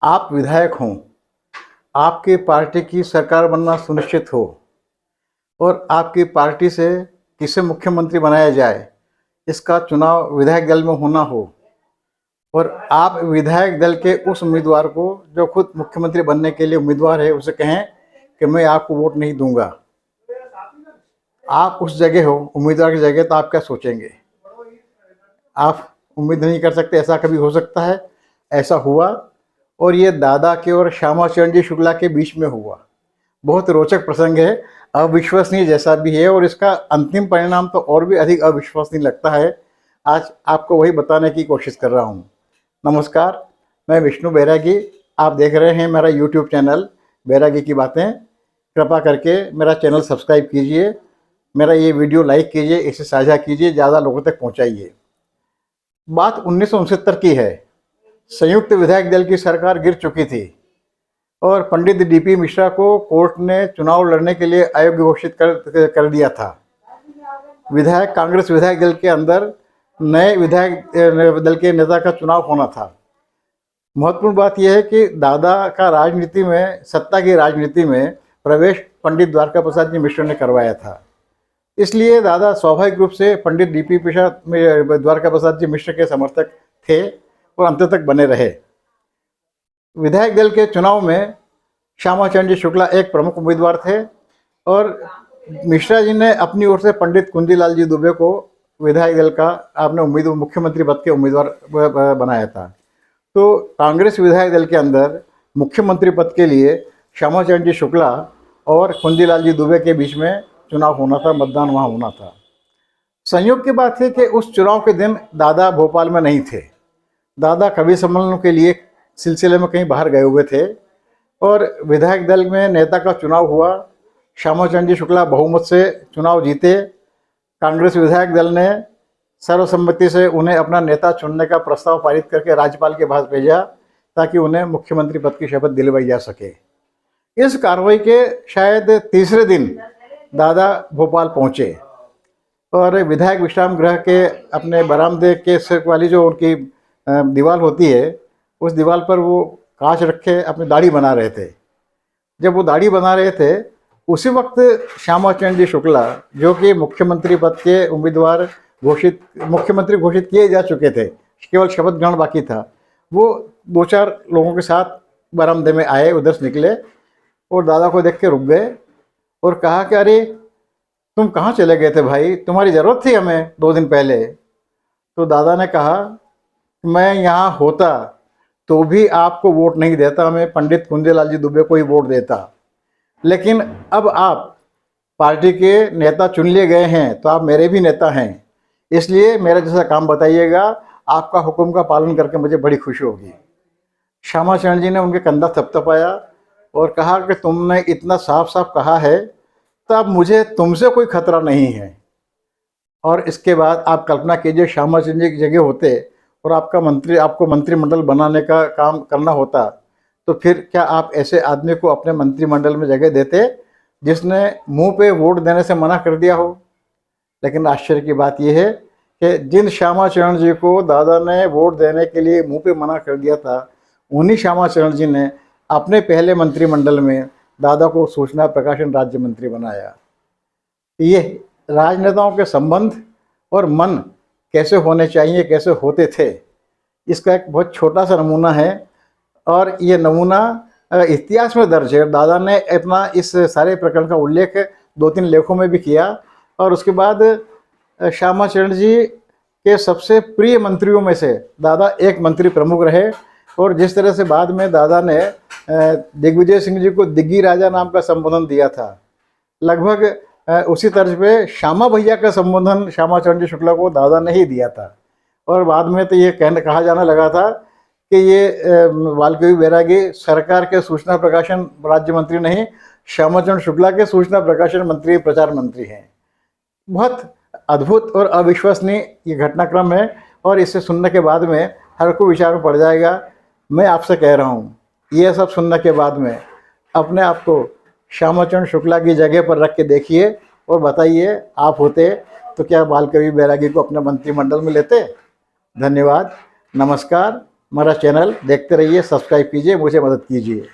आप विधायक हों, आपकी पार्टी की सरकार बनना सुनिश्चित हो और आपकी पार्टी से किसे मुख्यमंत्री बनाया जाए, इसका चुनाव विधायक दल में होना हो और आप विधायक दल के उस उम्मीदवार को, जो खुद मुख्यमंत्री बनने के लिए उम्मीदवार है, उसे कहें कि मैं आपको वोट नहीं दूंगा। आप उस जगह हो, उम्मीदवार की जगह, तो आप क्या सोचेंगे? आप उम्मीद नहीं कर सकते ऐसा कभी हो सकता है। ऐसा हुआ और ये दादा के और श्यामा चरण जी शुक्ला के बीच में हुआ। बहुत रोचक प्रसंग है, अविश्वसनीय जैसा भी है, और इसका अंतिम परिणाम तो और भी अधिक अविश्वसनीय लगता है। आज आपको वही बताने की कोशिश कर रहा हूँ। नमस्कार, मैं विष्णु बैरागी। आप देख रहे हैं मेरा यूट्यूब चैनल बैरागी की बातें। कृपा करके मेरा चैनल सब्सक्राइब कीजिए, मेरा ये वीडियो लाइक कीजिए, इसे साझा कीजिए, ज़्यादा लोगों तक पहुँचाइए। बात 1969 की है। संयुक्त विधायक दल की सरकार गिर चुकी थी और पंडित डीपी मिश्रा को कोर्ट ने चुनाव लड़ने के लिए अयोग्य घोषित कर दिया था। कांग्रेस विधायक दल के अंदर नए विधायक दल के नेता का चुनाव होना था। महत्वपूर्ण बात यह है कि दादा का राजनीति में, सत्ता की राजनीति में प्रवेश पंडित द्वारका प्रसाद जी मिश्र ने करवाया था। इसलिए दादा स्वाभाविक रूप से पंडित डीपी द्वारका प्रसाद जी मिश्र के समर्थक थे और अंत तक बने रहे। विधायक दल के चुनाव में श्यामा चरण जी शुक्ला एक प्रमुख उम्मीदवार थे और मिश्रा जी ने अपनी ओर से पंडित कुंजीलाल जी दुबे को विधायक दल का आपने मुख्यमंत्री पद के उम्मीदवार बनाया था। तो कांग्रेस विधायक दल के अंदर मुख्यमंत्री पद के लिए श्यामा चरण जी शुक्ला और कुंजीलाल जी दुबे के बीच में चुनाव होना था, मतदान वहाँ होना था। संयोग की बात है कि उस चुनाव के दिन दादा भोपाल में नहीं थे। दादा कवि सम्मेलनों के लिए सिलसिले में कहीं बाहर गए हुए थे और विधायक दल में नेता का चुनाव हुआ। श्यामा चरण जी शुक्ला बहुमत से चुनाव जीते। कांग्रेस विधायक दल ने सर्वसम्मति से उन्हें अपना नेता चुनने का प्रस्ताव पारित करके राज्यपाल के पास भेजा ताकि उन्हें मुख्यमंत्री पद की शपथ दिलवाई जा सके। इस कार्रवाई के शायद तीसरे दिन दादा भोपाल पहुंचे और विधायक विश्राम गृह के अपने बरामदे के वाली जो उनकी दीवार होती है, उस दीवार पर वो कांच रखे अपनी दाढ़ी बना रहे थे। जब वो दाढ़ी बना रहे थे उसी वक्त श्यामा चरण जी शुक्ला, जो कि मुख्यमंत्री पद के उम्मीदवार मुख्यमंत्री घोषित किए जा चुके थे, केवल शपथ ग्रहण बाकी था, वो 2-4 लोगों के साथ बरामदे में आए, उधर से निकले और दादा को देख के रुक गए और कहा कि अरे तुम कहाँ चले गए थे भाई, तुम्हारी ज़रूरत थी हमें 2 दिन पहले। तो दादा ने कहा मैं यहाँ होता तो भी आपको वोट नहीं देता, मैं पंडित कुंजीलाल जी दुबे को ही वोट देता, लेकिन अब आप पार्टी के नेता चुन लिए गए हैं तो आप मेरे भी नेता हैं, इसलिए मेरा जैसा काम बताइएगा, आपका हुक्म का पालन करके मुझे बड़ी खुशी होगी। श्यामा चरण जी ने उनके कंधा थपथपाया और कहा कि तुमने इतना साफ साफ कहा है तो अब मुझे तुमसे कोई खतरा नहीं है। और इसके बाद आप कल्पना कीजिए, श्यामा चरण जी की जगह होते और आपको मंत्रिमंडल बनाने का काम करना होता, तो फिर क्या आप ऐसे आदमी को अपने मंत्रिमंडल में जगह देते जिसने मुंह पे वोट देने से मना कर दिया हो? लेकिन आश्चर्य की बात यह है कि जिन श्यामा चरण जी को दादा ने वोट देने के लिए मुंह पे मना कर दिया था, उन्हीं श्यामा चरण जी ने अपने पहले मंत्रिमंडल में दादा को सूचना प्रकाशन राज्य मंत्री बनाया। ये राजनेताओं के संबंध और मन कैसे होने चाहिए, कैसे होते थे, इसका एक बहुत छोटा सा नमूना है और ये नमूना इतिहास में दर्ज है। दादा ने अपना इस सारे प्रकरण का उल्लेख 2-3 लेखों में भी किया और उसके बाद श्यामा चरण जी के सबसे प्रिय मंत्रियों में से दादा एक मंत्री प्रमुख रहे और जिस तरह से बाद में दादा ने दिग्विजय सिंह जी को दिग्गी राजा नाम का संबोधन दिया था, लगभग उसी तर्ज पे श्यामा भैया का संबोधन श्यामा चरण जी शुक्ला को दादा ने ही दिया था। और बाद में तो ये कहा जाने लगा था कि ये वाल्मीकि बैरागी सरकार के सूचना प्रकाशन राज्य मंत्री नहीं, श्यामा चरण शुक्ला के सूचना प्रकाशन मंत्री, प्रचार मंत्री हैं। बहुत अद्भुत और अविश्वसनीय ये घटनाक्रम है और इसे सुनने के बाद में हर कोई विचार में पड़ जाएगा। मैं आपसे कह रहा हूँ, ये सब सुनने के बाद में अपने आप को श्यामा चरण शुक्ला की जगह पर रख के देखिए और बताइए, आप होते तो क्या वाल्मीकि बैरागी को अपने मंत्रिमंडल में लेते? धन्यवाद, नमस्कार, हमारा चैनल देखते रहिए, सब्सक्राइब कीजिए, मुझे मदद कीजिए।